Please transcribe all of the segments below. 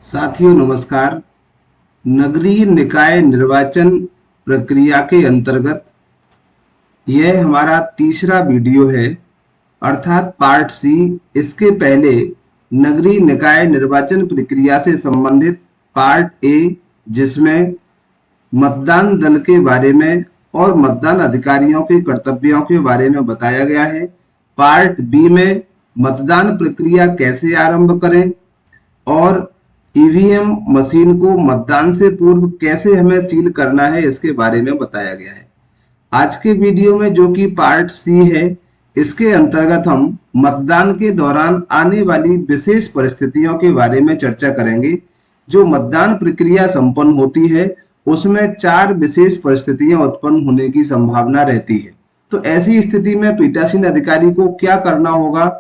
साथियों नमस्कार। नगरीय निकाय निर्वाचन प्रक्रिया के अंतर्गत यह हमारा तीसरा वीडियो है, अर्थात पार्ट सी। इसके पहले नगरीय निकाय निर्वाचन प्रक्रिया से संबंधित पार्ट ए, जिसमें मतदान दल के बारे में और मतदान अधिकारियों के कर्तव्यों के बारे में बताया गया है। पार्ट बी में मतदान प्रक्रिया कैसे आरंभ करें और ईवीएम मशीन को मतदान से पूर्व कैसे हमें सील करना है, इसके बारे में बताया गया है। आज के वीडियो में जो कि पार्ट सी है, इसके अंतर्गत हम मतदान के दौरान आने वाली विशेष परिस्थितियों के बारे में चर्चा करेंगे। जो मतदान प्रक्रिया संपन्न होती है उसमें 4 विशेष परिस्थितियां उत्पन्न होने की संभावना रहती है। तो ऐसी स्थिति में पीठासीन अधिकारी को क्या करना होगा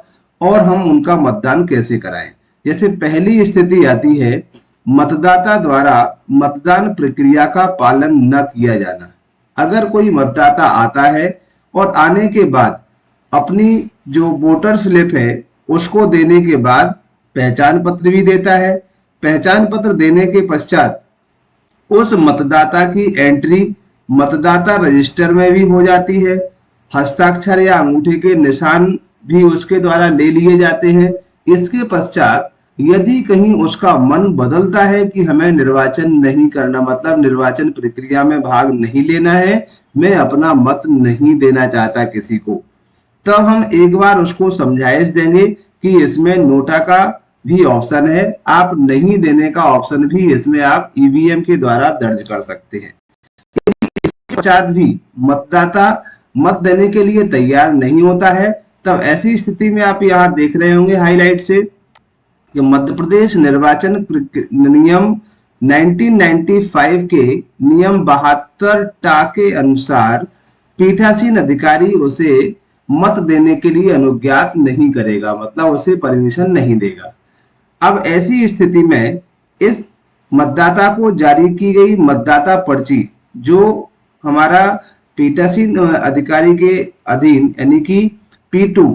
और हम उनका मतदान कैसे कराएं। जैसे पहली स्थिति आती है, मतदाता द्वारा मतदान प्रक्रिया का पालन न किया जाना। अगर कोई मतदाता आता है और आने के बाद अपनी जो वोटर स्लिप है उसको देने के बाद पहचान पत्र भी देता है। पहचान पत्र देने के पश्चात उस मतदाता की एंट्री मतदाता रजिस्टर में भी हो जाती है। हस्ताक्षर या अंगूठे के निशान भी उसके द्वारा ले लिए जाते हैं। इसके पश्चात यदि कहीं उसका मन बदलता है कि हमें निर्वाचन नहीं करना, मतलब निर्वाचन प्रक्रिया में भाग नहीं लेना है, मैं अपना मत नहीं देना चाहता किसी को, तब हम एक बार उसको समझाइश देंगे कि इसमें नोटा का भी ऑप्शन है, आप नहीं देने का ऑप्शन भी इसमें आप ईवीएम के द्वारा दर्ज कर सकते हैं। इसके पश्चात भी मतदाता मत देने के लिए तैयार नहीं होता है, तब ऐसी स्थिति में आप यहाँ देख रहे होंगे हाईलाइट से कि मध्य प्रदेश निर्वाचन नियम 1995 के नियम 72 टा के अनुसार पीठासीन अधिकारी उसे मत देने के लिए अनुज्ञात नहीं करेगा, मतलब उसे परमिशन नहीं देगा। अब ऐसी स्थिति में इस मतदाता को जारी की गई मतदाता पर्ची, जो हमारा पीठासीन अधिकारी के अधीन यानी कि P2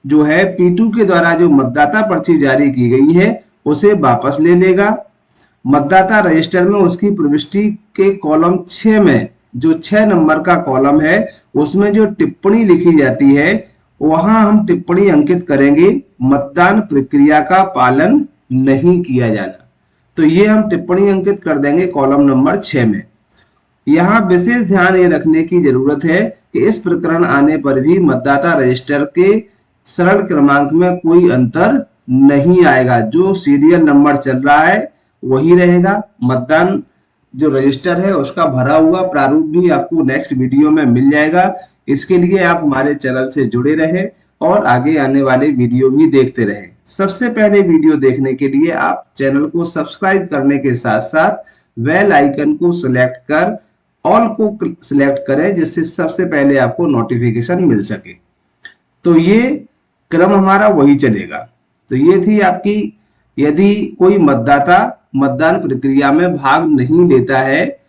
जो है, P2 के द्वारा जो मतदाता पर्ची जारी की गई है उसे वापस ले लेगा। मतदाता रजिस्टर में उसकी प्रविष्टि के कॉलम 6 में जो 6 नंबर का कॉलम है उसमें जो टिप्पणी लिखी जाती है वहां हम टिप्पणी अंकित करेंगे, मतदान प्रक्रिया का पालन नहीं किया जाना। तो ये हम टिप्पणी अंकित कर देंगे कॉलम नंबर 6 में। यहाँ विशेष ध्यान ये रखने की जरूरत है कि इस प्रकरण आने पर भी मतदाता रजिस्टर के सरल क्रमांक में कोई अंतर नहीं आएगा। जो सीरियल नंबर चल रहा है वही रहेगा। मतदान जो रजिस्टर है उसका भरा हुआ प्रारूप भी आपको नेक्स्ट वीडियो में मिल जाएगा। इसके लिए आप हमारे चैनल से जुड़े रहें और आगे आने वाले वीडियो भी देखते रहें। सबसे पहले वीडियो देखने के लिए आप चैनल को सब्सक्राइब करने के साथ साथ बेल आइकन को सिलेक्ट कर ऑल को सिलेक्ट करें, जिससे सबसे पहले आपको नोटिफिकेशन मिल सके। तो ये क्रम हमारा वही चलेगा। तो ये थी आपकी, यदि कोई मतदाता मतदान प्रक्रिया में भाग नहीं लेता है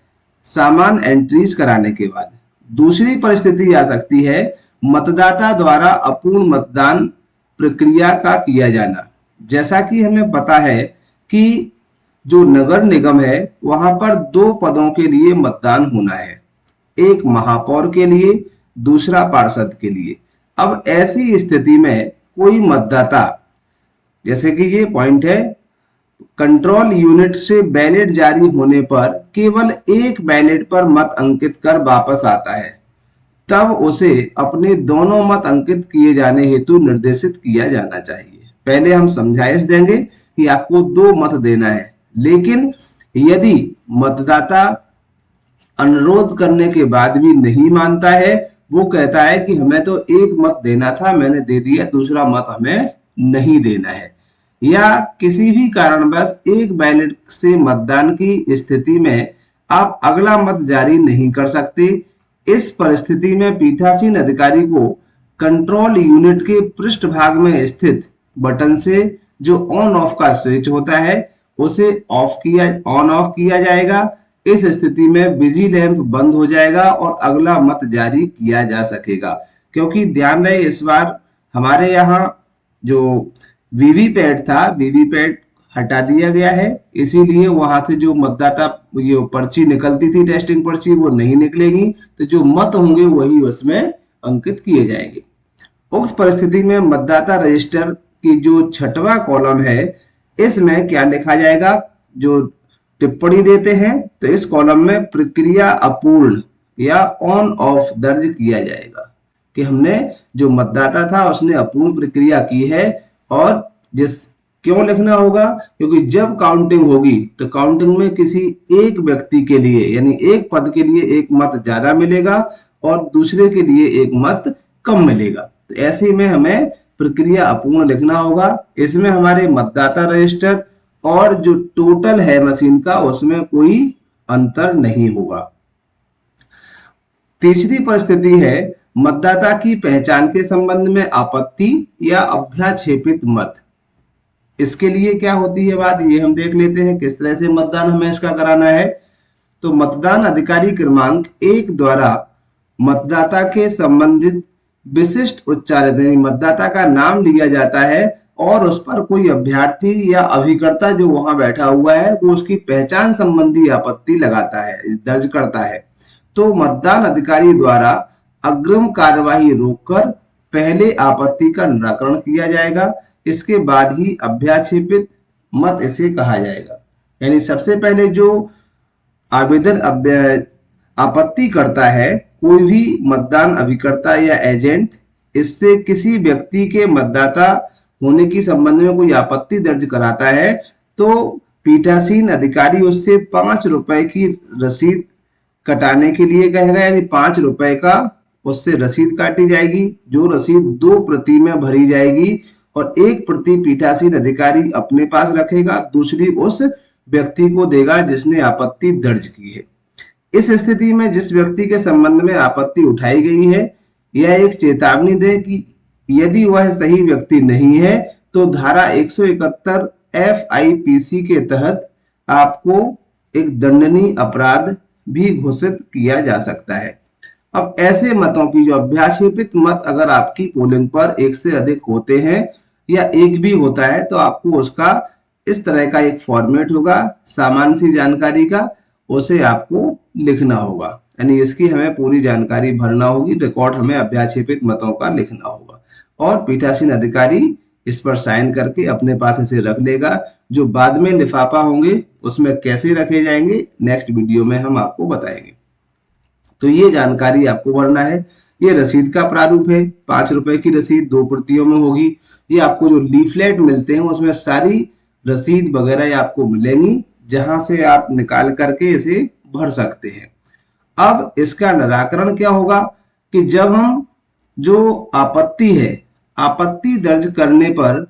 सामान्य एंट्रीज कराने के बाद। दूसरी परिस्थिति आ सकती है मतदाता द्वारा अपूर्ण मतदान प्रक्रिया का किया जाना। जैसा कि हमें पता है कि जो नगर निगम है वहां पर 2 पदों के लिए मतदान होना है, एक महापौर के लिए, दूसरा पार्षद के लिए। अब ऐसी स्थिति में कोई मतदाता, जैसे कि ये पॉइंट है, कंट्रोल यूनिट से बैलेट जारी होने पर केवल एक बैलेट पर मत अंकित कर वापस आता है, तब उसे अपने दोनों मत अंकित किए जाने हेतु निर्देशित किया जाना चाहिए। पहले हम समझाइश देंगे कि आपको 2 मत देना है, लेकिन यदि मतदाता अनुरोध करने के बाद भी नहीं मानता है, वो कहता है कि हमें तो एक मत देना था, मैंने दे दिया, दूसरा मत हमें नहीं देना है, या किसी भी कारणवश एक बैलेट से मतदान की स्थिति में आप अगला मत जारी नहीं कर सकते। इस परिस्थिति में पीठासीन अधिकारी को कंट्रोल यूनिट के पृष्ठभाग में स्थित बटन से जो ऑन ऑफ का स्विच होता है उसे ऑन ऑफ किया जाएगा। इस स्थिति में बिजी लैंप बंद हो जाएगा और अगला मत जारी किया जा सकेगा। क्योंकि ध्यान रहे, इस बार हमारे यहाँ जो वीवीपैट था, वीवीपैट हटा दिया गया है, इसीलिए वहां से जो मतदाता ये पर्ची निकलती थी टेस्टिंग पर्ची वो नहीं निकलेगी, तो जो मत होंगे वही उसमें अंकित किए जाएंगे। उक्त परिस्थिति में मतदाता रजिस्टर की जो छठवां कॉलम है इसमें क्या लिखा जाएगा, जो टिप्पणी देते हैं तो इस कॉलम में प्रक्रिया अपूर्ण या ऑन ऑफ दर्ज किया जाएगा कि हमने जो मतदाता था उसने अपूर्ण प्रक्रिया की है। और जिस क्यों लिखना होगा, क्योंकि जब काउंटिंग होगी तो काउंटिंग में किसी एक व्यक्ति के लिए यानी एक पद के लिए एक मत ज्यादा मिलेगा और दूसरे के लिए एक मत कम मिलेगा, तो ऐसे में हमें प्रक्रिया अपूर्ण लिखना होगा। इसमें हमारे मतदाता रजिस्टर और जो टोटल है मशीन का उसमें कोई अंतर नहीं होगा। तीसरी परिस्थिति है मतदाता की पहचान के संबंध में आपत्ति या अभ्याक्षेपित मत। इसके लिए क्या होती है बात, ये हम देख लेते हैं किस तरह से मतदान हमें इसका कराना है। तो मतदान अधिकारी क्रमांक 1 द्वारा मतदाता के संबंधित विशिष्ट उच्चारित यानी मतदाता का नाम लिया जाता है और उस पर कोई अभ्यर्थी या अभिकर्ता जो वहां बैठा हुआ है वो उसकी पहचान संबंधी आपत्ति लगाता है, दर्ज करता है, तो मतदान अधिकारी द्वारा अग्रिम कार्यवाही रोककर पहले आपत्ति का निराकरण किया जाएगा, इसके बाद ही अभ्याक्षेपित मत इसे कहा जाएगा। यानी सबसे पहले जो आवेदन आपत्ति करता है कोई भी मतदान अभिकर्ता या एजेंट, इससे किसी व्यक्ति के मतदाता होने की संबंध में कोई आपत्ति दर्ज कराता है तो पीठासीन अधिकारी उससे 5 रुपए की रसीद कटाने के लिए कहेगा, यानी 5 रुपए का उससे रसीद काटी जाएगी, जो रसीद 2 प्रति में भरी जाएगी और एक प्रति पीठासीन अधिकारी अपने पास रखेगा, दूसरी उस व्यक्ति को देगा जिसने आपत्ति दर्ज की है। इस स्थिति में जिस व्यक्ति के संबंध में आपत्ति उठाई गई है यह एक चेतावनी दे कि यदि वह सही व्यक्ति नहीं है तो धारा 171 FIPC के तहत आपको एक दंडनीय अपराध भी घोषित किया जा सकता है। अब ऐसे मतों की जो अभ्याक्षेपित मत अगर आपकी पोलिंग पर एक से अधिक होते हैं या एक भी होता है तो आपको उसका इस तरह का एक फॉर्मेट होगा सामान्य सी जानकारी का, उसे आपको लिखना होगा, यानी इसकी हमें पूरी जानकारी भरना होगी, रिकॉर्ड हमें अभ्याक्षेपित मतों का लिखना होगा और पीठासीन अधिकारी इस पर साइन करके अपने पास इसे रख लेगा। जो बाद में लिफाफा होंगे उसमें कैसे रखे जाएंगे नेक्स्ट वीडियो में हम आपको बताएंगे। तो ये जानकारी आपको भरना है। ये रसीद का प्रारूप है, 5 रुपए की रसीद 2 प्रतियों में होगी। ये आपको जो लीफलेट मिलते हैं उसमें सारी रसीद वगैरह आपको मिलेंगी जहां से आप निकाल करके इसे भर सकते हैं। अब इसका निराकरण क्या होगा कि जब हम जो आपत्ति है, आपत्ति दर्ज करने पर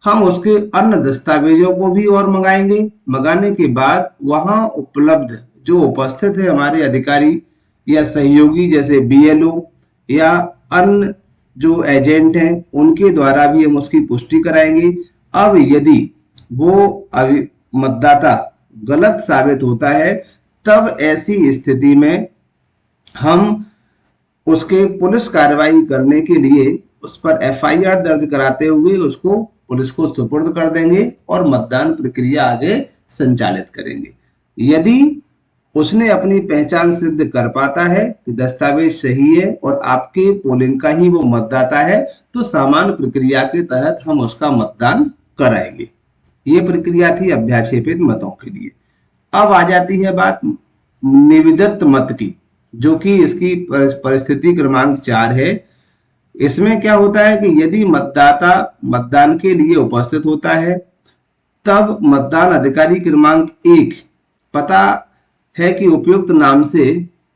हम उसके अन्य दस्तावेजों को भी और मंगाएंगे। मंगाने के बाद वहां उपलब्ध जो उपस्थित है हमारे अधिकारी या सहयोगी जैसे BLO या अन्य जो एजेंट हैं उनके द्वारा भी हम उसकी पुष्टि कराएंगे। अब यदि वो मतदाता गलत साबित होता है तब ऐसी स्थिति में हम उसके पुलिस कार्रवाई करने के लिए उस पर FIR दर्ज कराते हुए उसको पुलिस को सुपुर्द कर देंगे और मतदान प्रक्रिया आगे संचालित करेंगे। यदि उसने अपनी पहचान सिद्ध कर पाता है कि दस्तावेज सही है और आपके पोलिंग का ही वो मतदाता है तो सामान्य प्रक्रिया के तहत हम उसका मतदान कराएंगे। ये प्रक्रिया थी अभ्याक्षेपित मतों के लिए। अब आ जाती है बात निविदत मत की, जो कि इसकी परिस्थिति क्रमांक 4 है। इसमें क्या होता है कि यदि मतदाता मतदान के लिए उपस्थित होता है तब मतदान अधिकारी क्रमांक 1 पता है कि उपयुक्त नाम से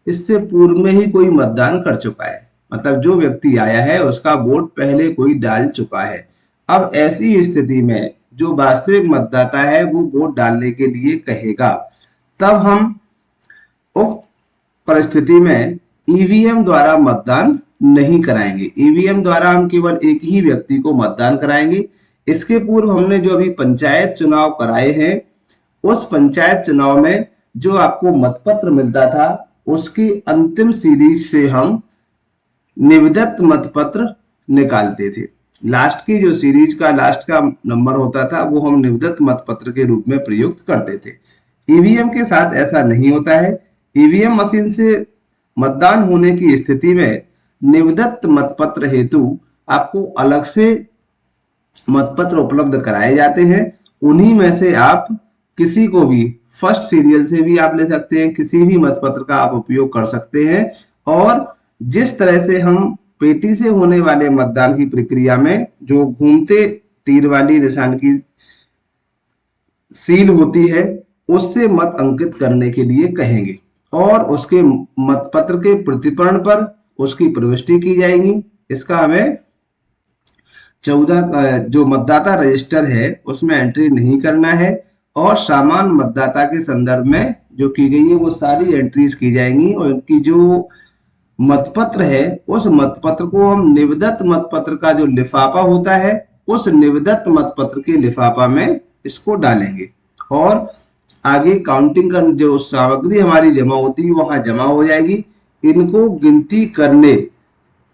इससे पूर्व में ही कोई मतदान कर चुका है, मतलब जो व्यक्ति आया है उसका वोट पहले कोई डाल चुका है। अब ऐसी स्थिति में जो वास्तविक मतदाता है वो वोट डालने के लिए कहेगा, तब हम उक्त परिस्थिति में EVM द्वारा मतदान नहीं कराएंगे। EVM द्वारा हम केवल एक ही व्यक्ति को मतदान कराएंगे। इसके पूर्व हमने जो अभी पंचायत चुनाव कराए हैं उस पंचायत चुनाव में जो आपको मतपत्र मिलता था उसकी अंतिम सीरीज से हम निविदत मतपत्र निकालते थे। लास्ट की जो सीरीज का लास्ट का नंबर होता था वो हम निवदत्त मतपत्र के रूप में प्रयुक्त करते थे। ईवीएम के साथ ऐसा नहीं होता है। ईवीएम मशीन से मतदान होने की स्थिति में निवदत्त मतपत्र हेतु आपको अलग से मतपत्र उपलब्ध कराए जाते हैं। उन्हीं में से आप किसी को भी फर्स्ट सीरियल से भी आप ले सकते हैं, किसी भी मतपत्र का आप उपयोग कर सकते हैं। और जिस तरह से हम पेटी से होने वाले मतदान की प्रक्रिया में जो घूमते तीर वाली निशान की सील होती है उससे मत अंकित करने के लिए कहेंगे और उसके मतपत्र के प्रतिपूर्ण पर उसकी प्रविष्टि की जाएगी। इसका हमें 14 जो मतदाता रजिस्टर है उसमें एंट्री नहीं करना है और सामान्य मतदाता के संदर्भ में जो की गई है वो सारी एंट्रीज की जाएंगी और इनकी जो मतपत्र है उस मतपत्र को हम निवदत्त मतपत्र का जो लिफाफा होता है उस निवदत्त मतपत्र के लिफाफा में इसको डालेंगे और आगे काउंटिंग कर जो सामग्री हमारी जमा होती है वहां जमा हो जाएगी। इनको गिनती करने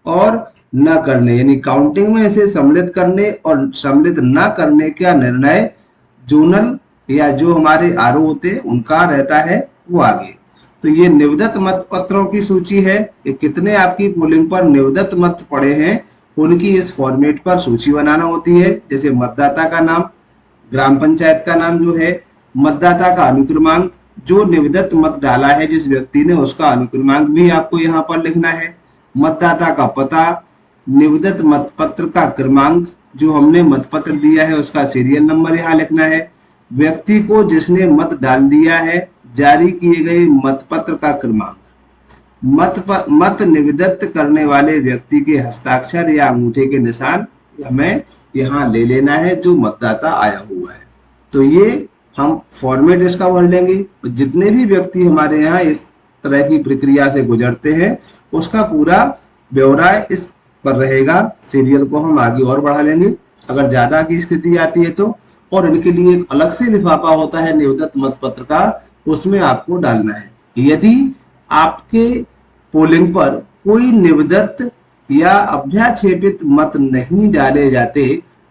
और न करने यानी काउंटिंग में इसे सम्मिलित करने और सम्मिलित न करने का निर्णय जोनल या जो हमारे आरओ होते हैं उनका रहता है वो आगे। तो ये निवदत्त मत पत्रों की सूची है कि कितने आपकी पोलिंग पर निवदत्त मत पड़े हैं उनकी इस फॉर्मेट पर सूची बनाना होती है। जैसे मतदाता का नाम, ग्राम पंचायत का नाम जो है, मतदाता का अनुक्रमांक, जो निवदत्त मत डाला है जिस व्यक्ति ने उसका अनुक्रमांक भी आपको यहाँ पर लिखना है, मतदाता का पता, निवदत्त मतपत्र का क्रमांक, जो हमने मतपत्र दिया है उसका सीरियल नंबर यहाँ लिखना है, व्यक्ति को जिसने मत डाल दिया है जारी किए गए मतपत्र का क्रमांक, मत निवदत्त करने वाले व्यक्ति के हस्ताक्षर या अंगूठे के निशान हमें यहाँ ले लेना है जो मतदाता आया हुआ है। तो ये हम फॉर्मेट इसका भर लेंगे। जितने भी व्यक्ति हमारे यहाँ इस तरह की प्रक्रिया से गुजरते हैं उसका पूरा ब्यौरा इस पर रहेगा। सीरियल को हम आगे और बढ़ा लेंगे अगर ज्यादा की स्थिति आती है तो। और इनके लिए एक अलग से लिफाफा होता है निवदत्त मतपत्र का, उसमें आपको डालना है। यदि आपके पोलिंग पर कोई निवदत्त या अभ्याक्षेपित मत नहीं डाले जाते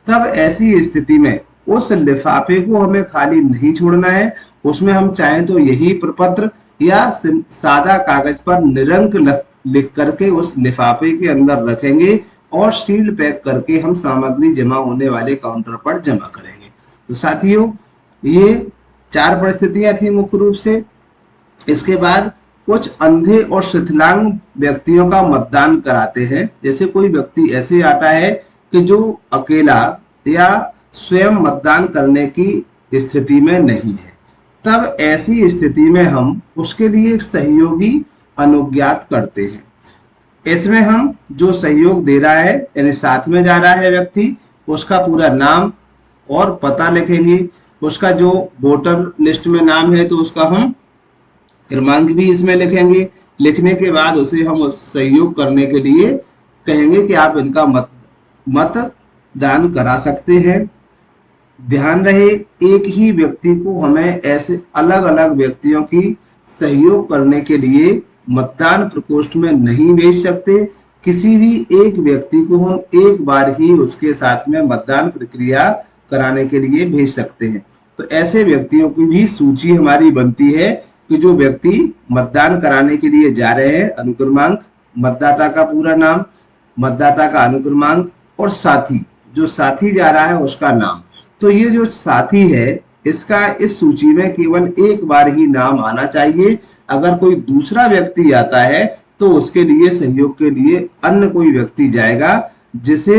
तब ऐसी स्थिति में उस लिफाफे को हमें खाली नहीं छोड़ना है। उसमें हम चाहें तो यही प्रपत्र या सादा कागज पर निरंक लिख करके उस लिफाफे के अंदर रखेंगे और सील पैक करके हम सामग्री जमा होने वाले काउंटर पर जमा करेंगे। तो साथियों ये 4 परिस्थितियां थी मुख्य रूप से। इसके बाद कुछ अंधे और शिथिलांग व्यक्तियों का मतदान कराते हैं। जैसे कोई व्यक्ति ऐसे आता है कि जो अकेला या स्वयं मतदान करने की स्थिति में नहीं है, तब ऐसी स्थिति में हम उसके लिए एक सहयोगी अनुज्ञात करते हैं। इसमें हम जो सहयोग दे रहा है यानी साथ में जा रहा है व्यक्ति, उसका पूरा नाम और पता लिखेंगे। उसका जो वोटर लिस्ट में नाम है तो उसका हम क्रमांक भी इसमें लिखेंगे। लिखने के बाद उसे हम सहयोग करने के लिए कहेंगे कि आप इनका मतदान करा सकते हैं। ध्यान रहे एक ही व्यक्ति को हमें ऐसे अलग अलग व्यक्तियों की सहयोग करने के लिए मतदान प्रकोष्ठ में नहीं भेज सकते। किसी भी एक व्यक्ति को हम एक बार ही उसके साथ में मतदान प्रक्रिया कराने के लिए भेज सकते हैं। तो ऐसे व्यक्तियों की भी सूची हमारी बनती है कि जो व्यक्ति मतदान कराने के लिए जा रहे हैं, अनुक्रमांक, मतदाता का पूरा नाम, मतदाता का अनुक्रमांक और साथी, जो साथी जा रहा है उसका नाम। तो ये जो साथी है इसका इस सूची में केवल एक बार ही नाम आना चाहिए। अगर कोई दूसरा व्यक्ति आता है तो उसके लिए सहयोग के लिए अन्य कोई व्यक्ति जाएगा जिसे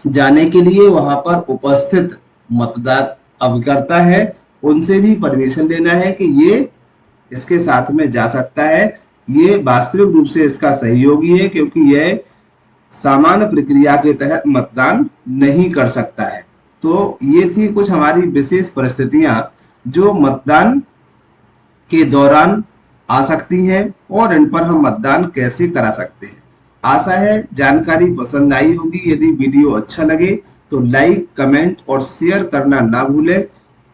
जाने के लिए वहां पर उपस्थित मतदाता अभिकर्ता है उनसे भी परमिशन लेना है कि ये इसके साथ में जा सकता है। ये वास्तविक रूप से इसका सहयोगी है क्योंकि यह सामान्य प्रक्रिया के तहत मतदान नहीं कर सकता है। तो ये थी कुछ हमारी विशेष परिस्थितियां जो मतदान के दौरान आ सकती हैं और इन पर हम मतदान कैसे करा सकते हैं। आशा है जानकारी पसंद आई होगी। यदि वीडियो अच्छा लगे तो लाइक, कमेंट और शेयर करना ना भूलें।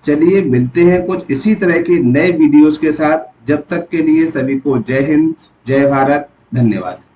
चलिए मिलते हैं कुछ इसी तरह के नए वीडियोस के साथ। जब तक के लिए सभी को जय हिंद, जय भारत, धन्यवाद।